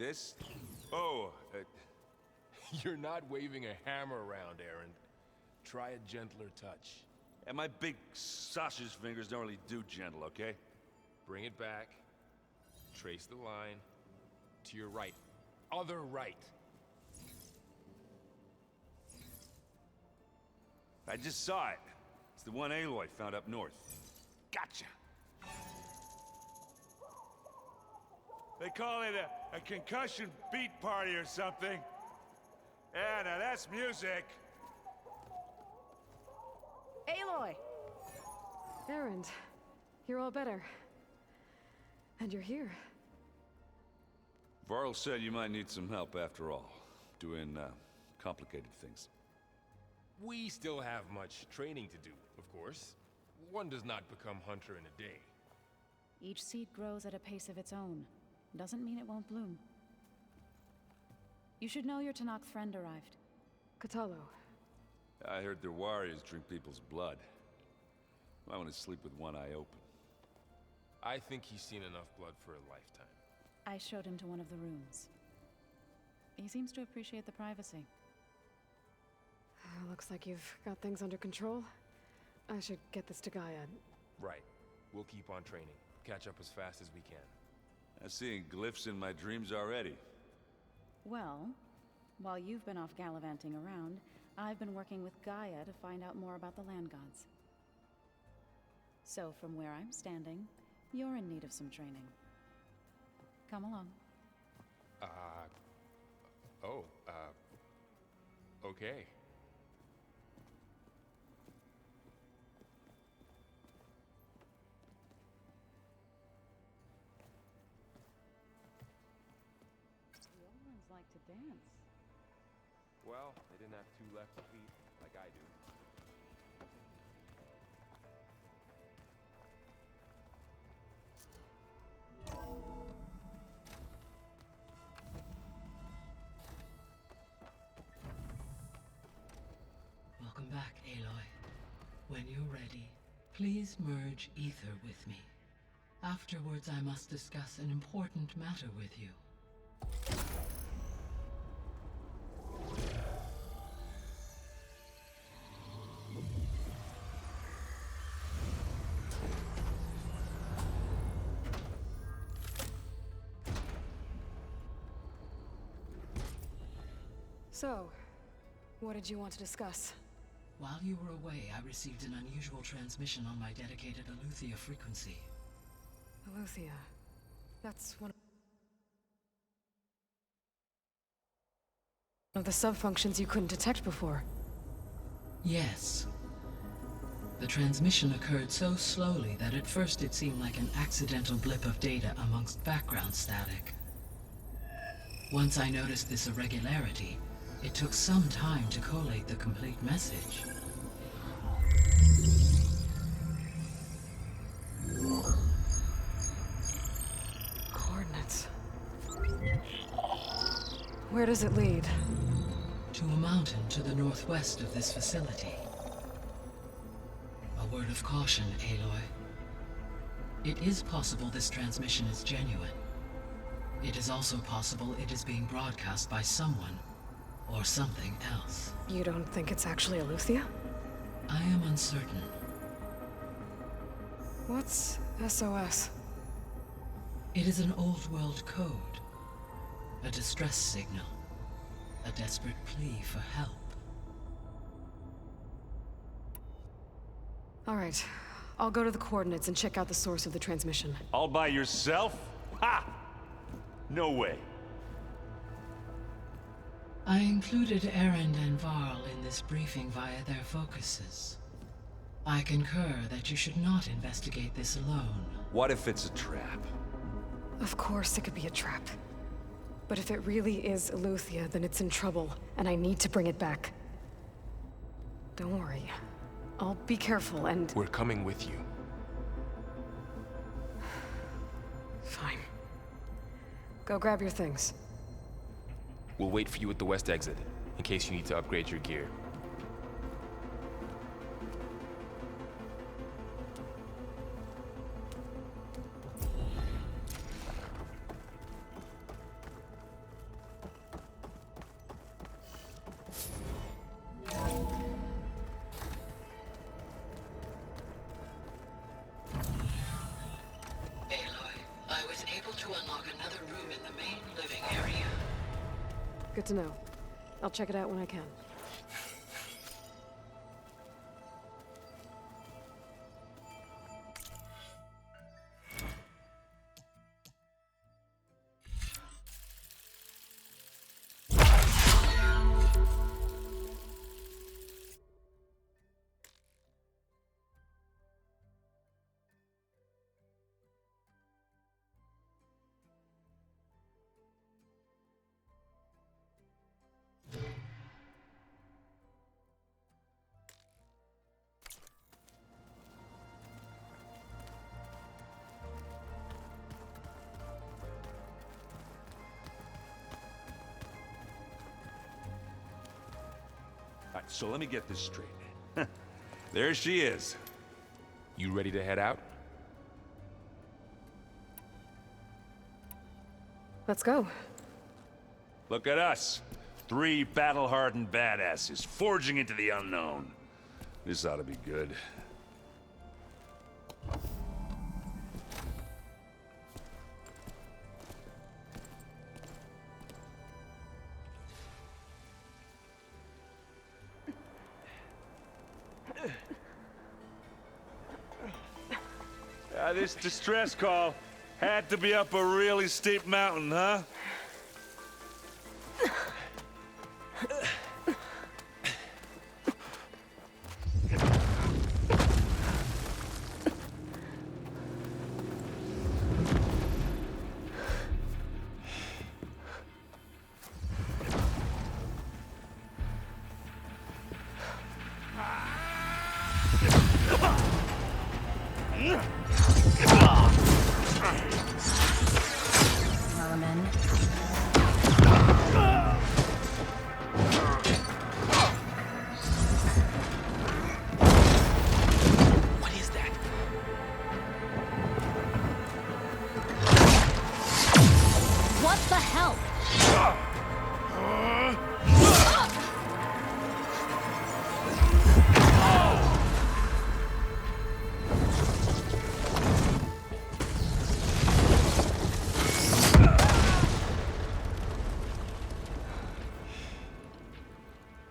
this? Oh, You're not waving a hammer around, Aaron. Try a gentler touch. and my big sausage fingers don't really do gentle, okay? Bring it back. Trace the line. To your right. Other right. I just saw it. It's the one Aloy found up north. Gotcha! They call it a concussion beat party or something. Yeah, now that's music. Aloy! Erend, you're all better. And you're here. Varl said you might need some help after all. Doing, complicated things. We still have much training to do, of course. One does not become hunter in a day. Each seed grows at a pace of its own. Doesn't mean it won't bloom. You should know your Tanakh friend arrived. Katalo. I heard their warriors drink people's blood. I want to sleep with one eye open. I think he's seen enough blood for a lifetime. I showed him to one of the rooms. He seems to appreciate the privacy. Looks like you've got things under control. I should get this to Gaia. Right. We'll keep on training. Catch up as fast as we can. I'm seeing glyphs in my dreams already. Well, while you've been off gallivanting around, I've been working with Gaia to find out more about the land gods. So from where I'm standing, you're in need of some training. Come along. Okay. The Overruns like to dance. Well, they didn't have two left feet like I do. Welcome back, Aloy. When you're ready, please merge ether with me. Afterwards, I must discuss an important matter with you. So, what did you want to discuss? While you were away, I received an unusual transmission on my dedicated Aletheia frequency. Aletheia. That's one of the sub-functions you couldn't detect before. Yes. The transmission occurred so slowly that at first it seemed like an accidental blip of data amongst background static. Once I noticed this irregularity, it took some time to collate the complete message. Coordinates. Where does it lead? To a mountain to the northwest of this facility. A word of caution, Aloy. It is possible this transmission is genuine. It is also possible it is being broadcast by someone or something else. You don't think it's actually Aletheia? I am uncertain. What's SOS? It is an old world code. A distress signal. A desperate plea for help. All right. I'll go to the coordinates and check out the source of the transmission. All by yourself? Ha! No way. I included Erend and Varl in this briefing via their focuses. I concur that you should not investigate this alone. What if it's a trap? Of course it could be a trap. But if it really is Aletheia, then it's in trouble, and I need to bring it back. Don't worry. I'll be careful and... We're coming with you. Fine. Go grab your things. We'll wait for you at the west exit, in case you need to upgrade your gear. Good to know. I'll check it out when I can. Alright, so let me get this straight. There she is. You ready to head out? Let's go. Look at us. 3 battle-hardened badasses forging into the unknown. This ought to be good. This distress call had to be up a really steep mountain, huh? Vermin. What is that? What the hell?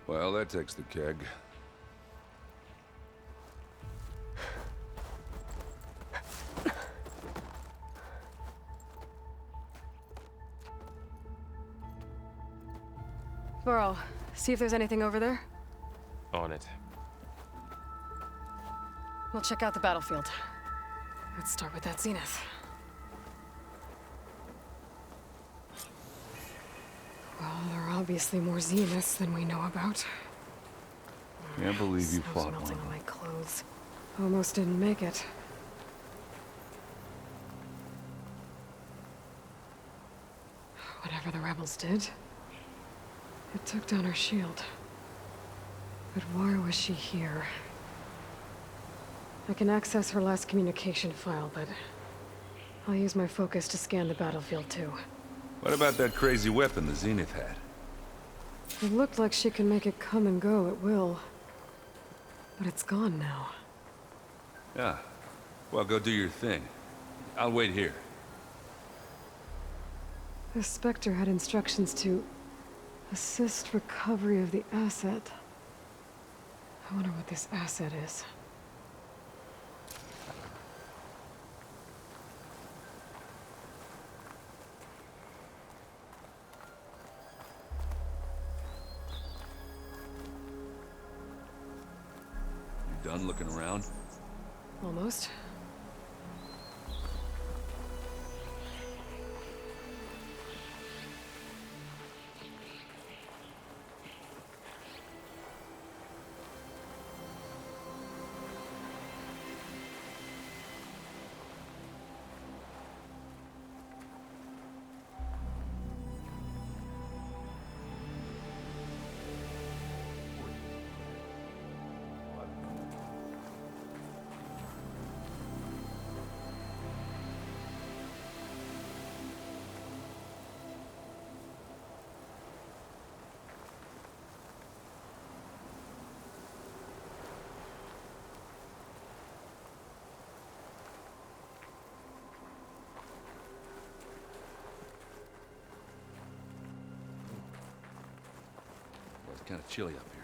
Well, that takes the keg. Burrow, see if there's anything over there. On it. We'll check out the battlefield. Let's start with that zenith. Well, there are obviously more zeniths than we know about. Can't believe you Snow's fought melting one. on my clothes. Almost didn't make it. Whatever the rebels did, it took down her shield. But why was she here? I can access her last communication file, but I'll use my focus to scan the battlefield too. What about that crazy weapon the Zenith had? It looked like she can make it come and go at will. But it's gone now. Yeah. Well, go do your thing. I'll wait here. The Spectre had instructions to assist recovery of the asset. I wonder what this asset is. You done looking around? Almost. kind of chilly up here.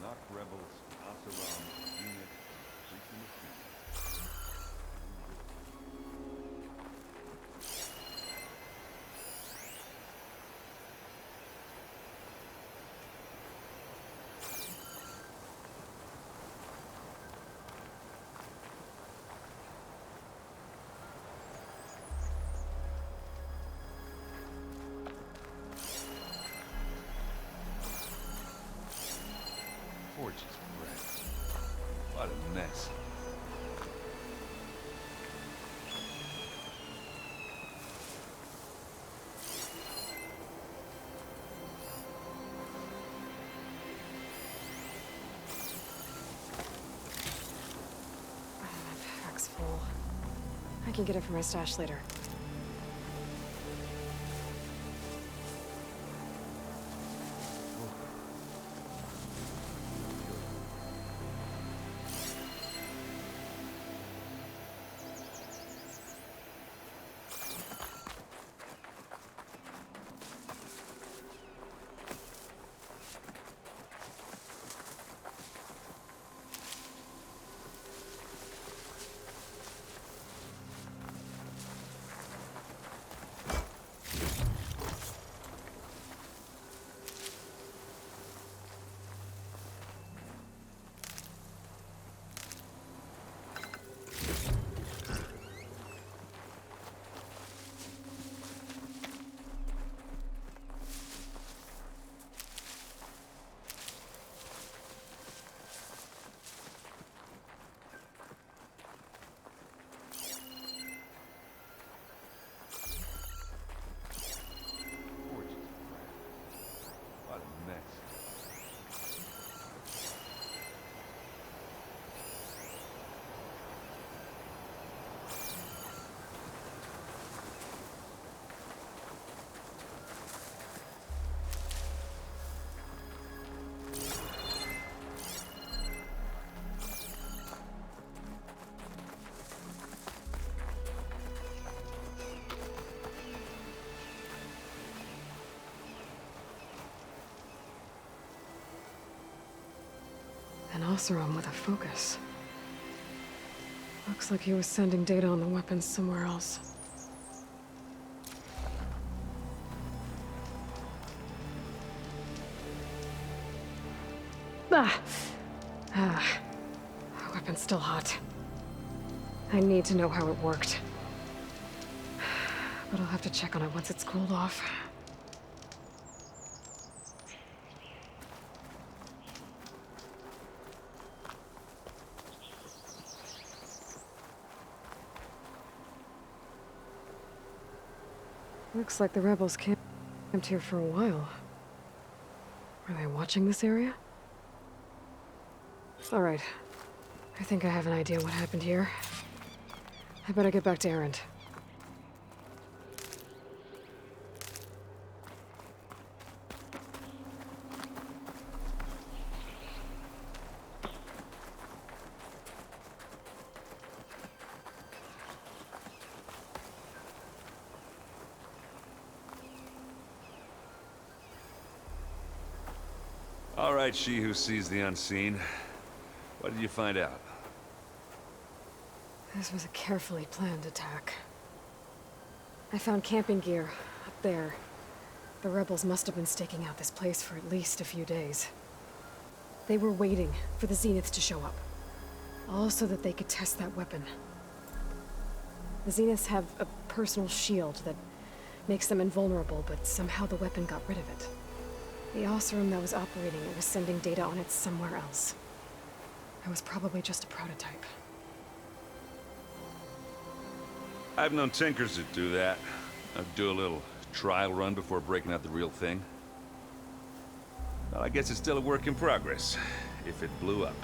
Knock rebels, Oseram, unit, freaking machine. Forge's breath. What a mess. My pack's full. I can get it from my stash later. Forge's breath. What a mess. An Oseram with a focus. Looks like he was sending data on the weapons somewhere else. Weapon's still hot. I need to know how it worked. But I'll have to check on it once it's cooled off. Looks like the rebels camped here for a while. Are they watching this area? All right. I think I have an idea what happened here. I better get back to Erend. All right, she who sees the unseen. What did you find out? This was a carefully planned attack. I found camping gear up there. The rebels must have been staking out this place for at least a few days. They were waiting for the Zeniths to show up. All so that they could test that weapon. The Zeniths have a personal shield that makes them invulnerable, but somehow the weapon got rid of it. The Oseram that was operating it was sending data on it somewhere else. It was probably just a prototype. I've known tinkers that do that. I'd do a little trial run before breaking out the real thing. Well, I guess it's still a work in progress, if it blew up.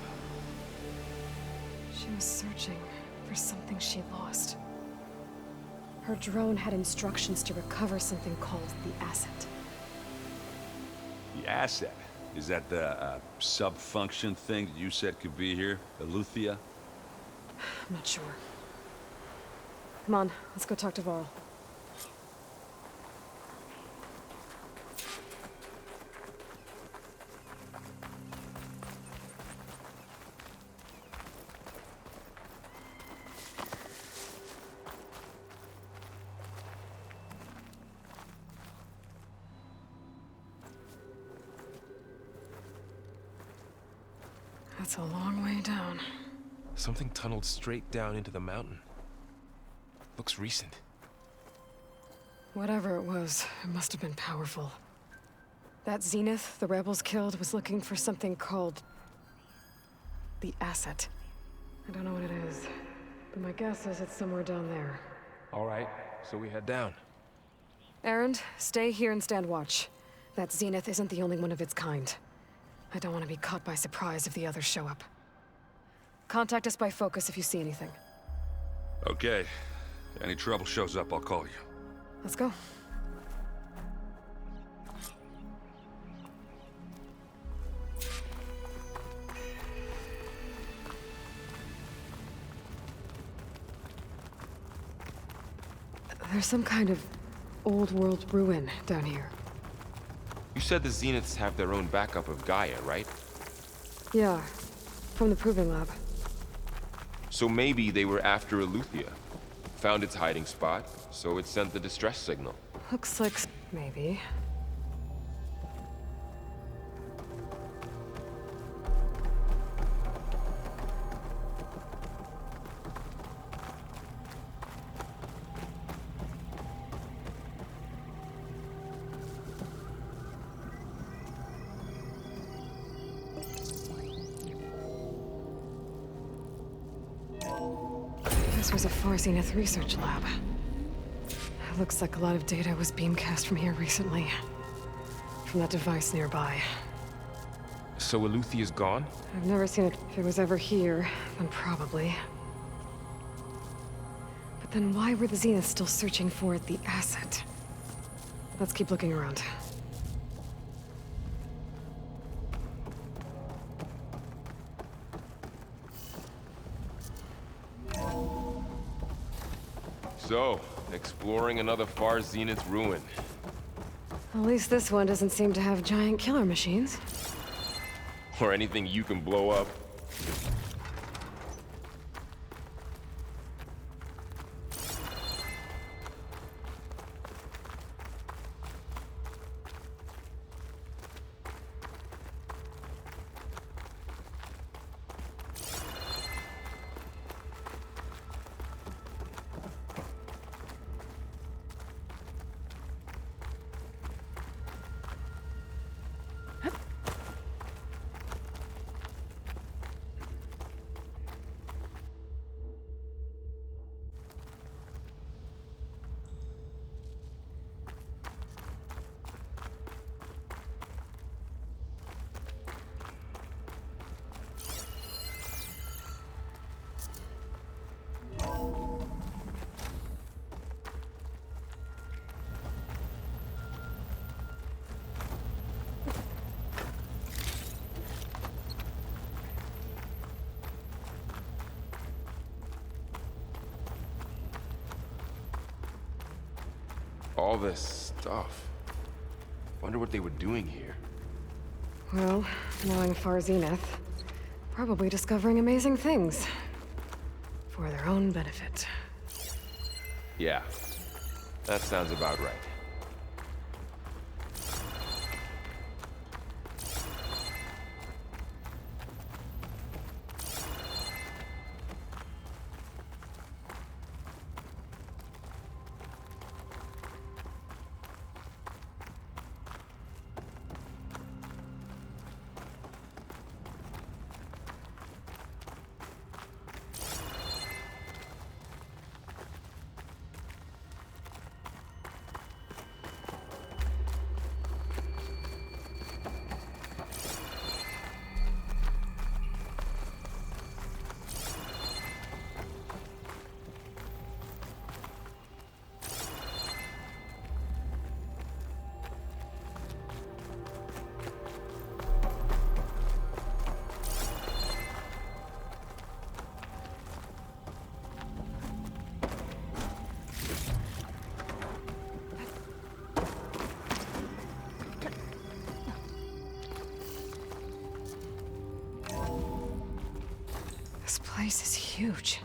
She was searching for something she lost. Her drone had instructions to recover something called the asset. The asset? Is that the sub-function thing that you said could be here? Eleuthia? I'm not sure. Come on, let's go talk to Varl. That's a long way down. Something tunneled straight down into the mountain. Looks recent. Whatever it was, it must have been powerful. That Zenith the rebels killed was looking for something called the asset. I don't know what it is, but my guess is it's somewhere down there. All right, so we head down. Erend, stay here and stand watch. That Zenith isn't the only one of its kind. I don't want to be caught by surprise if the others show up. Contact us by focus if you see anything. Okay. Any trouble shows up, I'll call you. Let's go. There's some kind of old world ruin down here. You said the Zeniths have their own backup of Gaia, right? Yeah, from the Proving Lab. So maybe they were after Eleuthia. Found its hiding spot, so it sent the distress signal. Looks like maybe. This was a Far Zenith research lab. It looks like a lot of data was beamcast from here recently. From that device nearby. So Eleuthia's gone? I've never seen it. If it was ever here, then probably. But then why were the Zeniths still searching for the asset? Let's keep looking around. So, exploring another Far Zenith ruin. At least this one doesn't seem to have giant killer machines. Or anything you can blow up. All this stuff. Wonder what they were doing here. Well, knowing Far Zenith, probably discovering amazing things. For their own benefit. Yeah, that sounds about right. place is huge.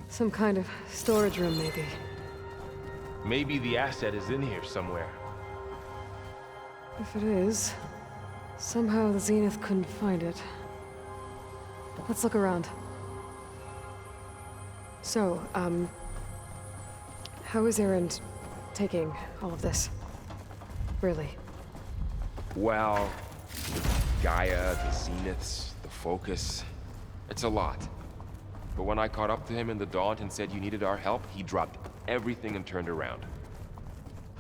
Some kind of storage room, maybe. Maybe the asset is in here somewhere. If it is, somehow the Zenith couldn't find it. Let's look around. So, how is Erend taking all of this? Really? Well, Gaia, the Zeniths, the Focus. It's a lot. But when I caught up to him in the Daunt and said you needed our help, he dropped everything and turned around.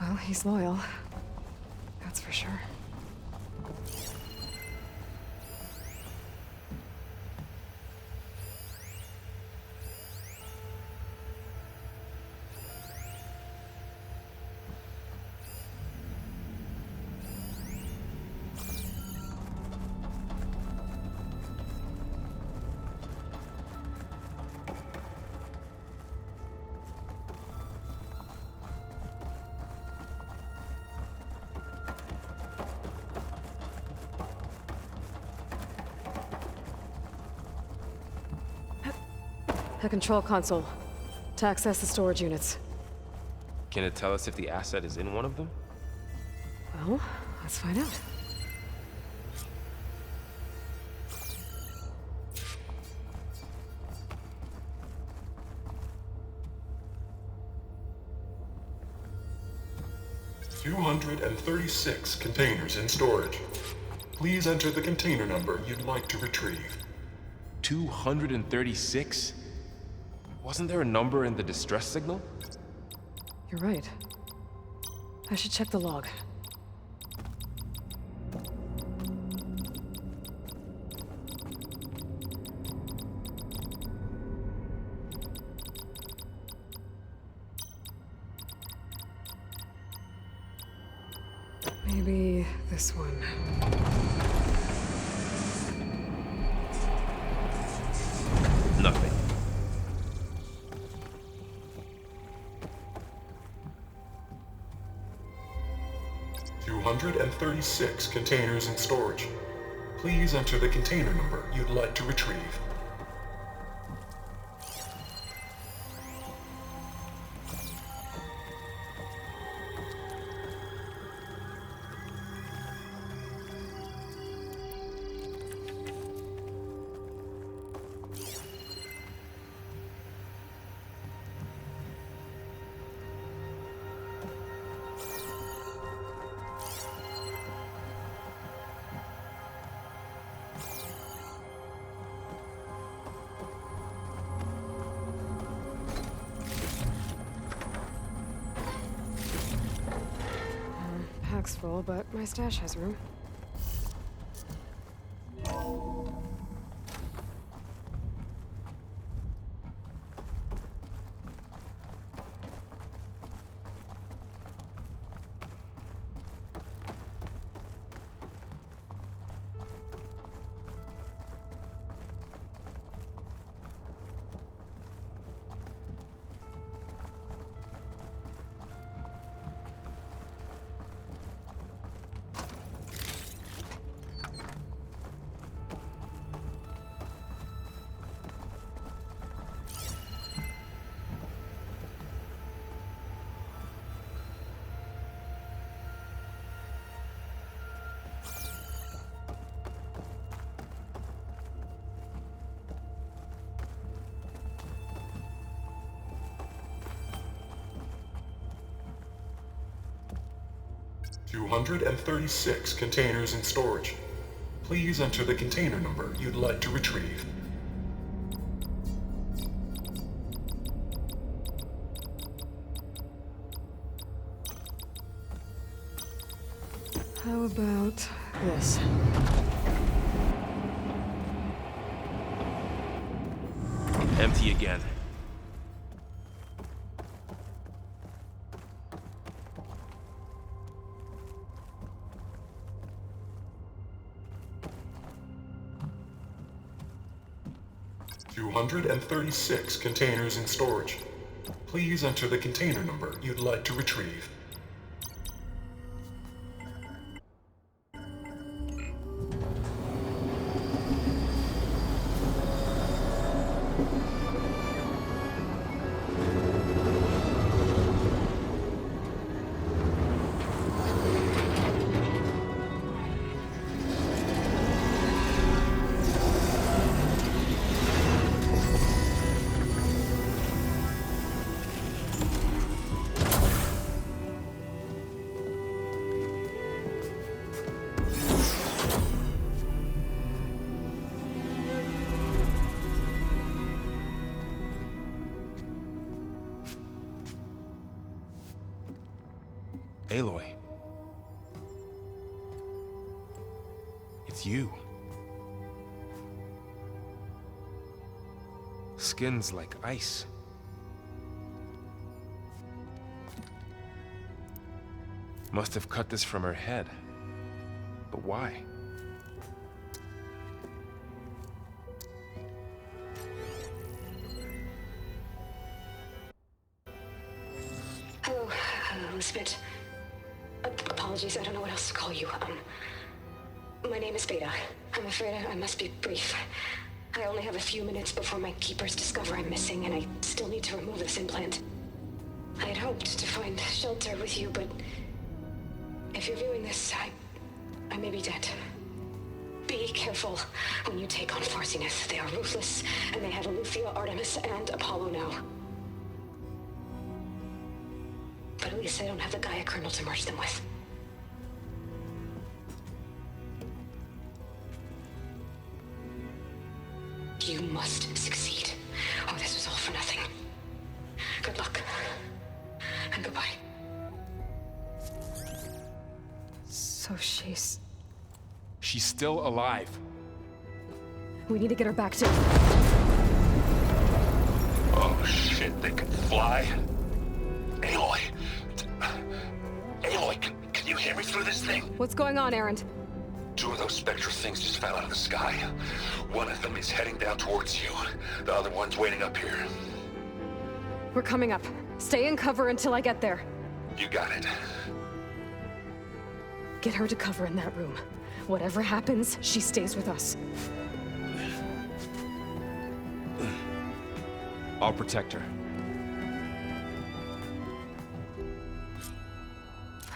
Well, he's loyal. That's for sure. The control console. To access the storage units. Can it tell us if the asset is in one of them? Well, let's find out. "236 containers in storage. Please enter the container number you'd like to retrieve." 236? Wasn't there a number in the distress signal? You're right. I should check the log. Maybe this one. Nothing. "236 containers in storage. Please enter the container number you'd like to retrieve." Pack's full, but my stash has room. "236 containers in storage. Please enter the container number you'd like to retrieve." How about this? Empty again. "236 containers in storage. Please enter the container number you'd like to retrieve." Aloy. It's you. Skin's like ice. Must have cut this from her head. But why? Hello, Elizabeth. Apologies, I don't know what else to call you. My name is Beta. I'm afraid I must be brief. I only have a few minutes before my keepers discover I'm missing, and I still need to remove this implant. I had hoped to find shelter with you, but if you're viewing this, I may be dead. Be careful when you take on Farsiness. They are ruthless, and they have Eleuthia, Artemis, and Apollo now. But at least they don't have the Gaia kernel to merge them with. You must succeed, or this was all for nothing. Good luck, and goodbye. So she's still alive. We need to get her back to... Oh shit, they can fly? Aloy! Aloy, can you hear me through this thing? What's going on, Erend? 2 of those spectral things just fell out of the sky. One of them is heading down towards you. The other one's waiting up here. We're coming up. Stay in cover until I get there. You got it. Get her to cover in that room. Whatever happens, she stays with us. I'll protect her.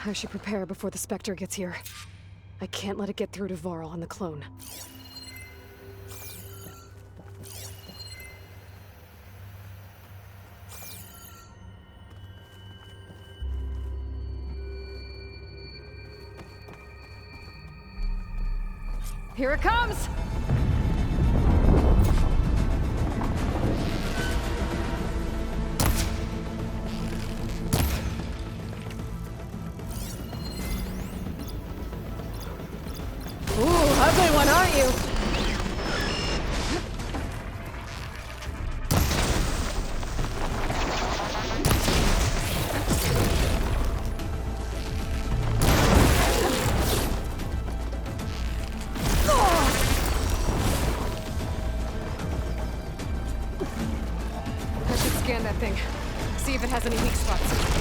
I should prepare before the Spectre gets here. I can't let it get through to Varl and the clone. Here it comes! Ugly one, aren't you? I should scan that thing. See if it has any weak spots.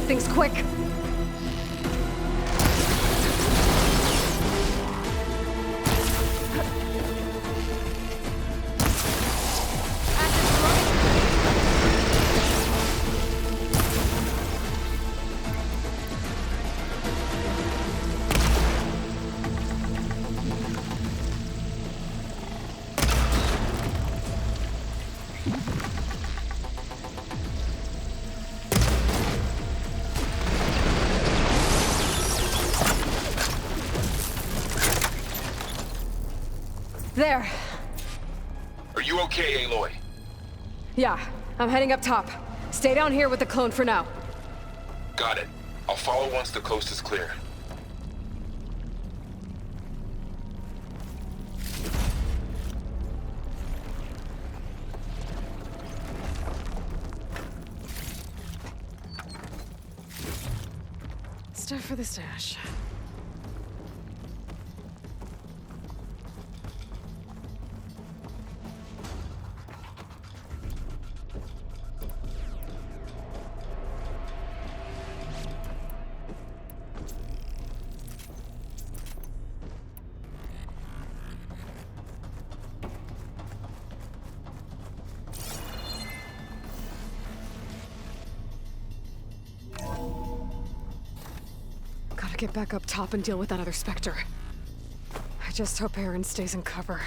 Things quick. There. Are you okay, Aloy? Yeah, I'm heading up top. Stay down here with the clone for now. Got it. I'll follow once the coast is clear. Stuff for the stash. get back up top and deal with that other Spectre. I just hope Aaron stays in cover.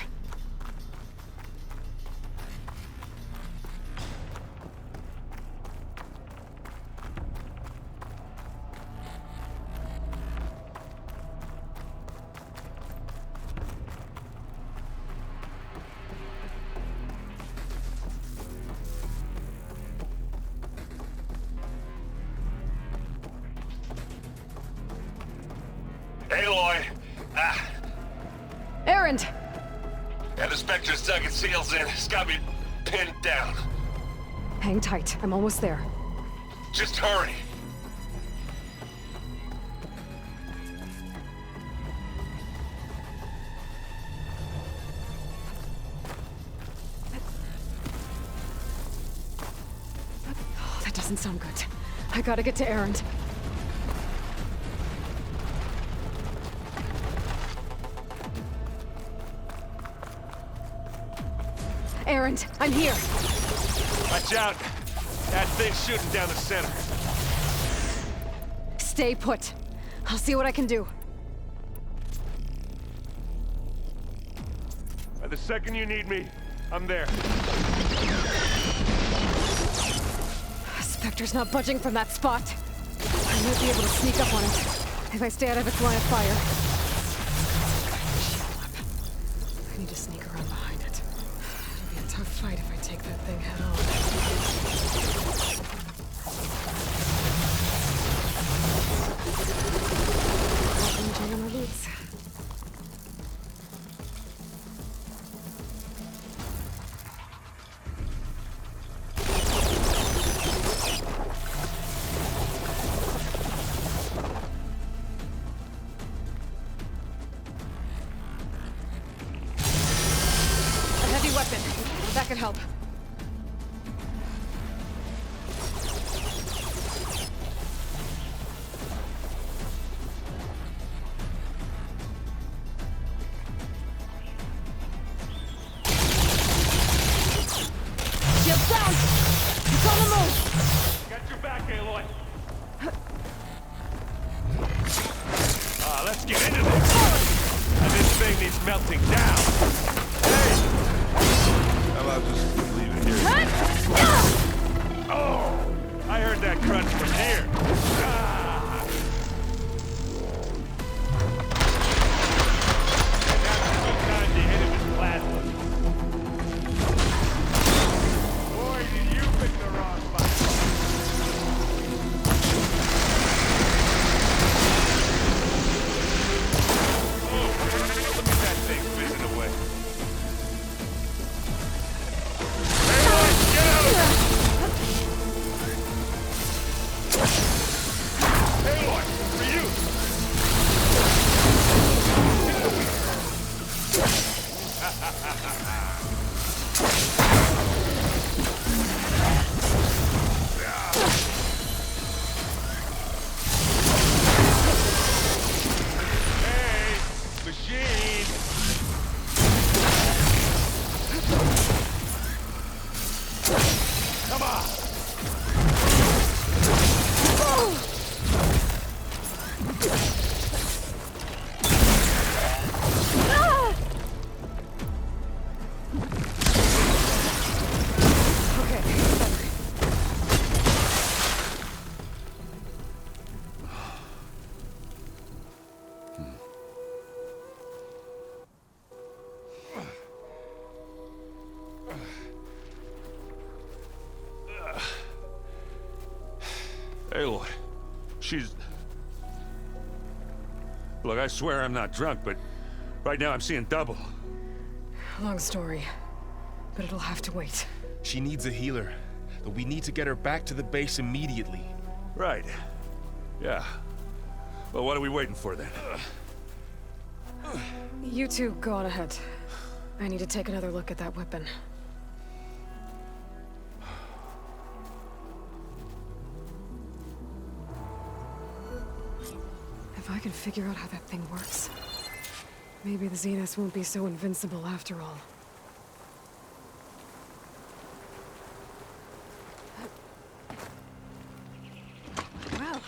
Aloy! Aaron! Yeah, the Spectre's dug its heels in. It's got me pinned down. Hang tight, I'm almost there. Just hurry. Oh, that doesn't sound good. I gotta get to Aaron. Aaron, I'm here. Watch out! That thing's shooting down the center. Stay put. I'll see what I can do. By the second you need me, I'm there. Spectre's not budging from that spot. I might be able to sneak up on it if I stay out of its line of fire. I need to sneak around behind it. It'll be a tough fight if I take that thing head on. Walking on my boots. That could help. Shield down! It's on the move! Got your back, Aloy. Let's get into this. And this thing needs melting down. Hey! How about just leave it here? Oh! I heard that crunch from here. And that's a good time to hit him with plasma. Boy, did you pick the wrong fight. Oh, look at that thing fizzing away. Aloy, she's... Look, I swear I'm not drunk, but right now I'm seeing double. Long story, but it'll have to wait. She needs a healer, but we need to get her back to the base immediately. Right. Yeah. Well, what are we waiting for then? You two go on ahead. I need to take another look at that weapon. If I can figure out how that thing works, maybe the Zeniths won't be so invincible after all. Well.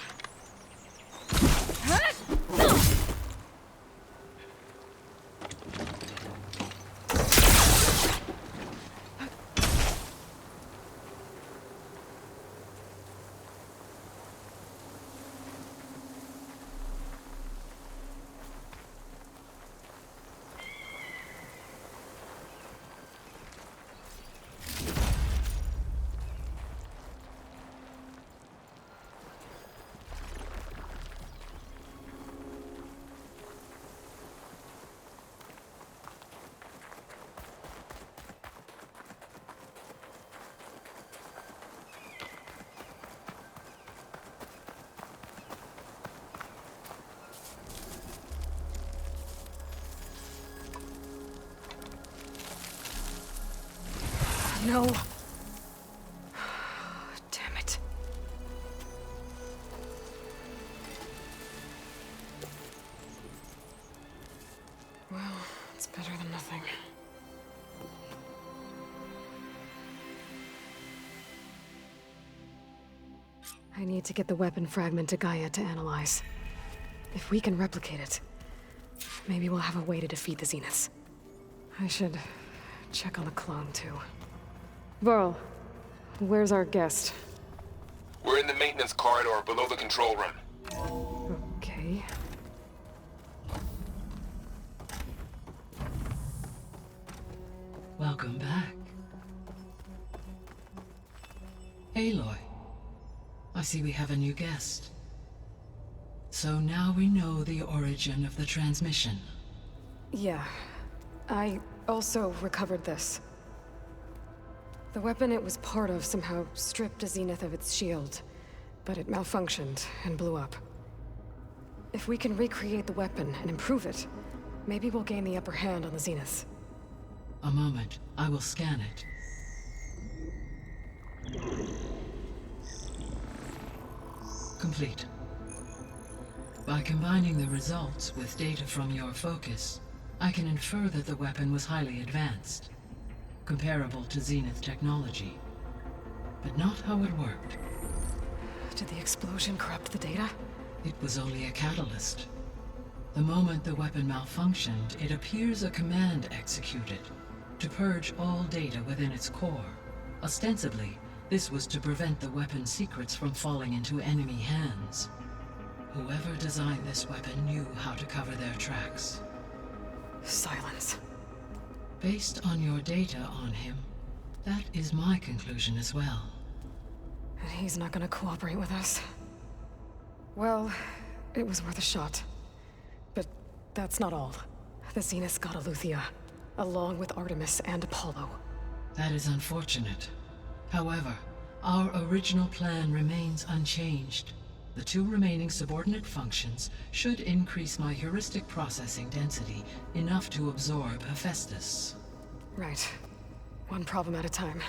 No. Damn it. Well, it's better than nothing. I need to get the weapon fragment to Gaia to analyze. If we can replicate it, maybe we'll have a way to defeat the Zeniths. I should check on the clone, too. Varl, where's our guest? We're in the maintenance corridor below the control room. Okay. Welcome back. Aloy, I see we have a new guest. So now we know the origin of the transmission. Yeah. I also recovered this. The weapon it was part of somehow stripped a Zenith of its shield, but it malfunctioned and blew up. If we can recreate the weapon and improve it, maybe we'll gain the upper hand on the Zeniths. A moment, I will scan it. Complete. By combining the results with data from your focus, I can infer that the weapon was highly advanced, comparable to Zenith technology, but not how it worked. Did the explosion corrupt the data? It was only a catalyst. The moment the weapon malfunctioned, it appears a command executed to purge all data within its core. Ostensibly, this was to prevent the weapon's secrets from falling into enemy hands. Whoever designed this weapon knew how to cover their tracks. Silence. Based on your data on him, that is my conclusion as well. And he's not gonna cooperate with us. Well, it was worth a shot. But that's not all. The Zeniths got Aletheia, along with Artemis and Apollo. That is unfortunate. However, our original plan remains unchanged. The two remaining subordinate functions should increase my heuristic processing density enough to absorb Hephaestus. Right. One problem at a time.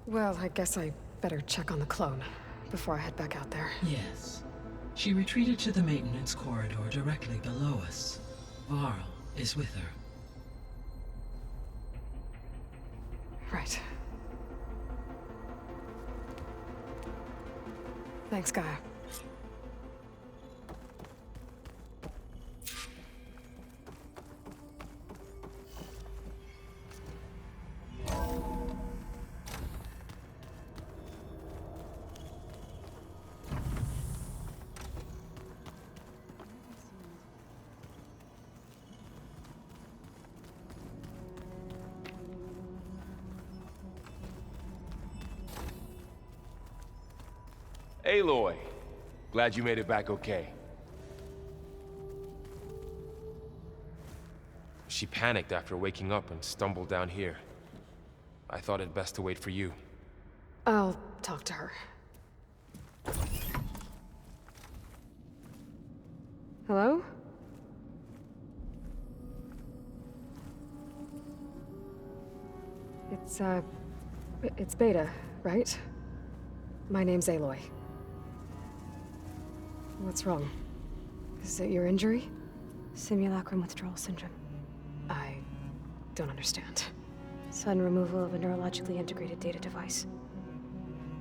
Well, I guess I better check on the clone before I head back out there. Yes. She retreated to the maintenance corridor directly below us. Varl is with her. Right. Thanks, Gaia. Aloy, glad you made it back okay. She panicked after waking up and stumbled down here. I thought it best to wait for you. I'll talk to her. Hello? It's Beta, right? My name's Aloy. What's wrong? Is it your injury? Simulacrum withdrawal syndrome. I don't understand. Sudden removal of a neurologically integrated data device.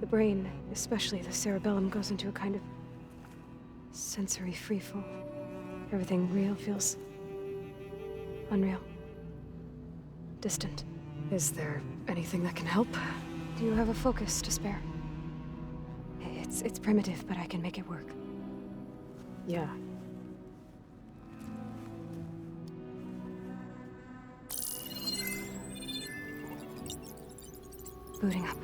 The brain, especially the cerebellum, goes into a kind of sensory freefall. Everything real feels unreal. Distant. Is there anything that can help? Do you have a focus to spare? It's primitive, but I can make it work. Yeah. Booting up.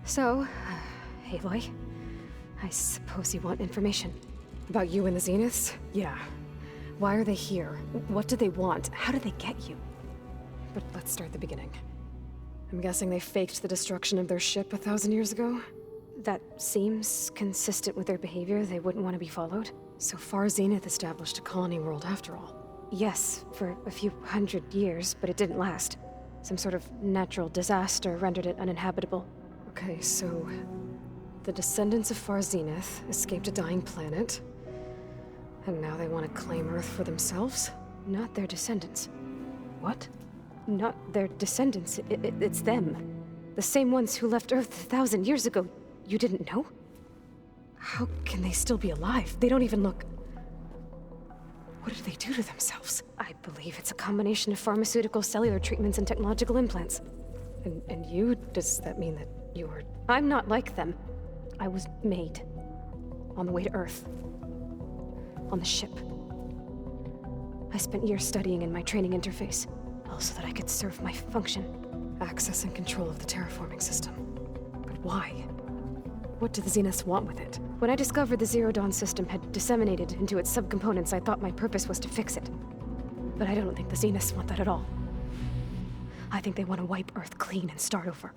So, Aloy, I suppose you want information. About you and the Zeniths? Yeah. Why are they here? What do they want? How did they get you? But let's start at the beginning. I'm guessing they faked the destruction of their ship 1,000 years ago? That seems consistent with their behavior. They wouldn't want to be followed. So far, Zenith established a colony world after all. Yes, for a few hundred years, but it didn't last. Some sort of natural disaster rendered it uninhabitable. Okay, so the descendants of Far Zenith escaped a dying planet, and now they want to claim Earth for themselves? Not their descendants. What? Not their descendants. It's them. The same ones who left Earth 1,000 years ago. You didn't know? How can they still be alive? They don't even look... What did they do to themselves? I believe it's a combination of pharmaceutical, cellular treatments, and technological implants. And you? Does that mean that you were... I'm not like them. I was made. On the way to Earth. On the ship. I spent years studying in my training interface, all so that I could serve my function. Access and control of the terraforming system. But why? What do the Zeniths want with it? When I discovered the Zero Dawn system had disseminated into its subcomponents, I thought my purpose was to fix it. But I don't think the Zeniths want that at all. I think they want to wipe Earth clean and start over.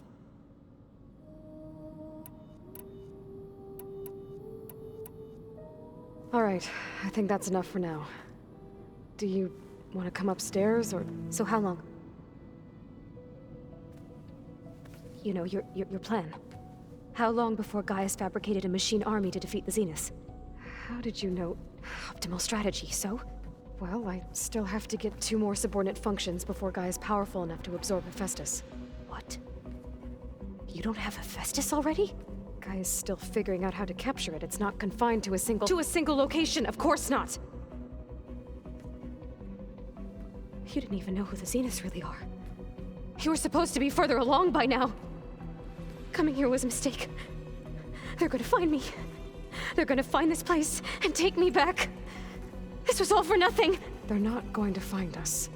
All right, I think that's enough for now. Do you want to come upstairs, or... So how long? You know, your plan. How long before Gaius fabricated a machine army to defeat the Zeniths? How did you know? Optimal strategy, so? Well, I still have to get 2 more subordinate functions before Gaia is powerful enough to absorb Hephaestus. What? You don't have Hephaestus already? Gaia's still figuring out how to capture it. It's not confined to a single location, of course not! You didn't even know who the Zeniths really are. You were supposed to be further along by now! Coming here was a mistake. They're gonna find me. They're gonna find this place and take me back. This was all for nothing. They're not going to find us.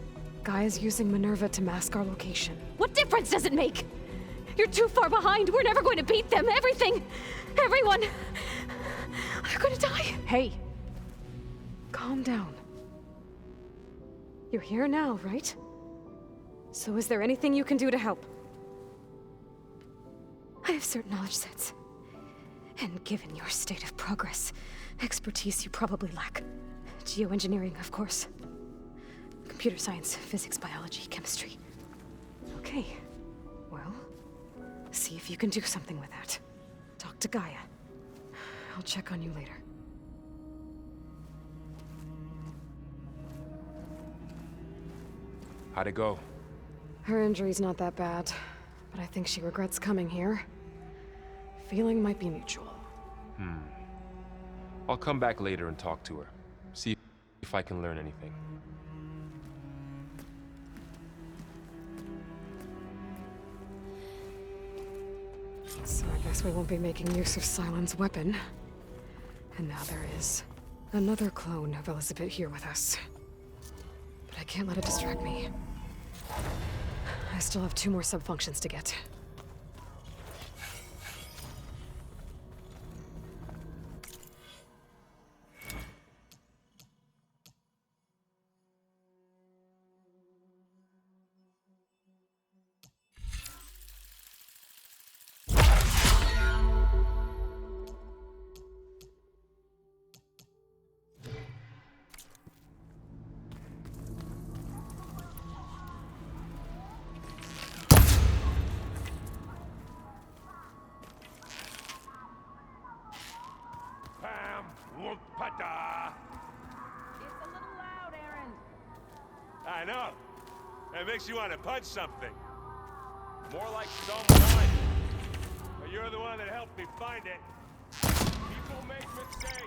Gaia's using Minerva to mask our location. What difference does it make? You're too far behind. We're never going to beat them. Everything, everyone, they're gonna die. Hey, calm down. You're here now, right? So is there anything you can do to help? I have certain knowledge sets. And given your state of progress, expertise you probably lack. Geoengineering, of course. Computer science, physics, biology, chemistry. Okay. Well, see if you can do something with that. Talk to Gaia. I'll check on you later. How'd it go? Her injury's not that bad, but I think she regrets coming here. Feeling might be mutual. I'll come back later and talk to her. See if I can learn anything. So I guess we won't be making use of Cylon's weapon. And now there is another clone of Elizabeth here with us. But I can't let it distract me. I still have 2 more sub-functions to get. It's a little loud, Aaron. I know. It makes you want to punch something. More like someone. But you're the one that helped me find it. People make mistakes.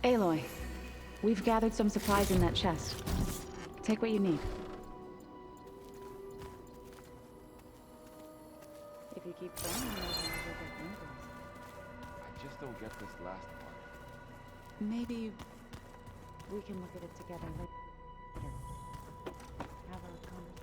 Aloy, we've gathered some supplies in that chest. Take what you need. If you keep throwing those, you'll get wrinkles. I just don't get this last part. Maybe we can look at it together later. Have a conversation.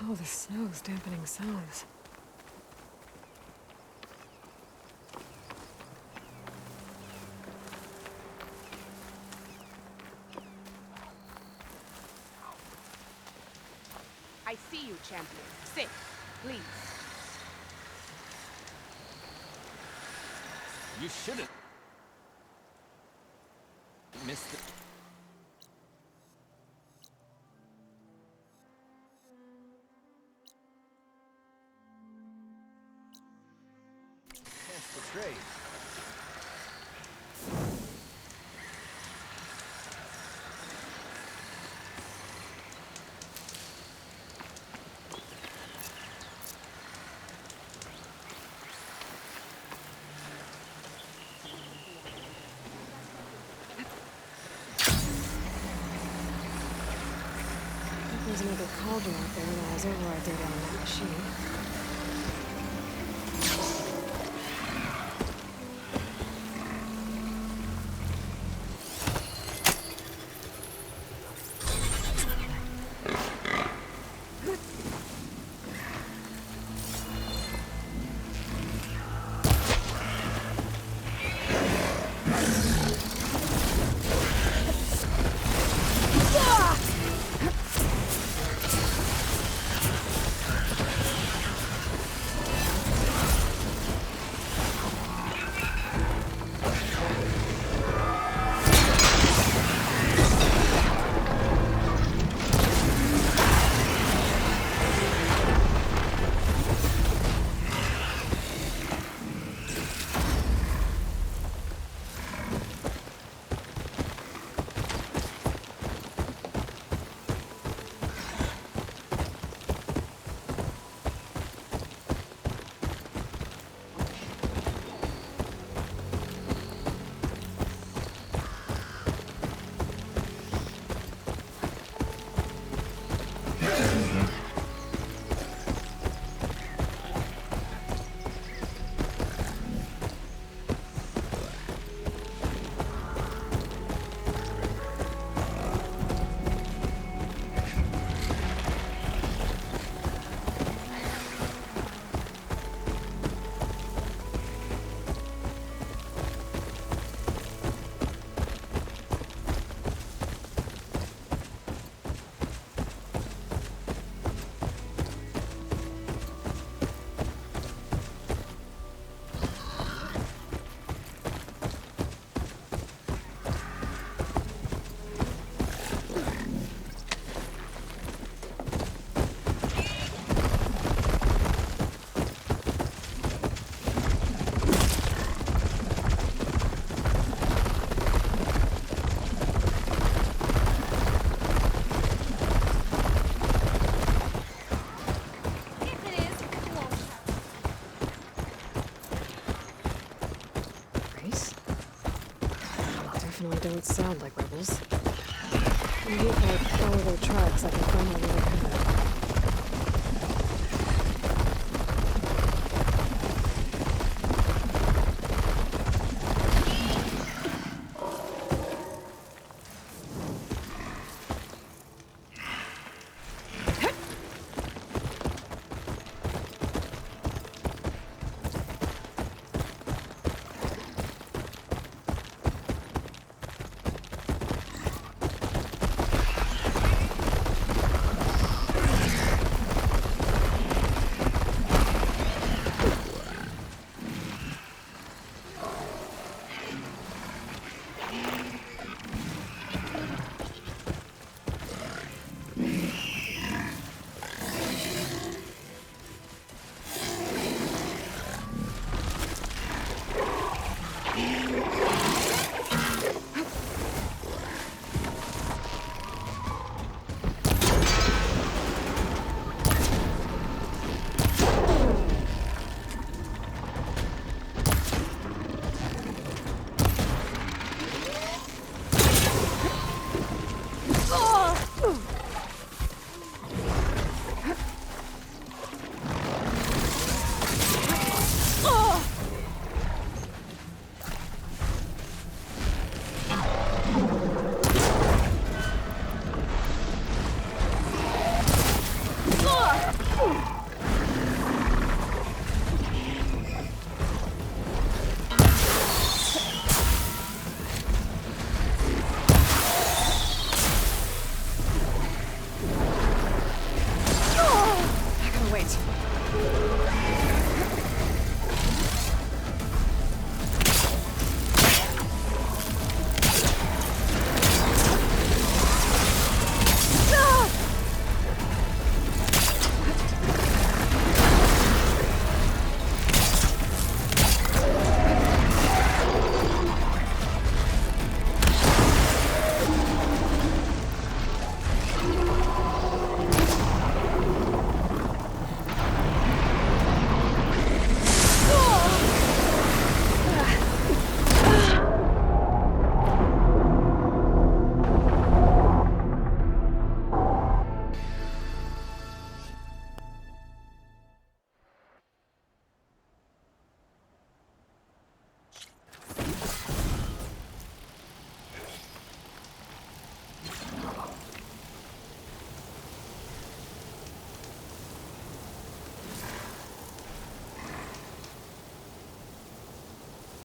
Oh, the snow's dampening sounds. I see you, champion. Sit, please. You shouldn't miss the... That's the trade. There's another cauldron out there that has override data on that machine. Definitely don't sound like rebels. Maybe if I follow their tracks, I can find out where they're headed.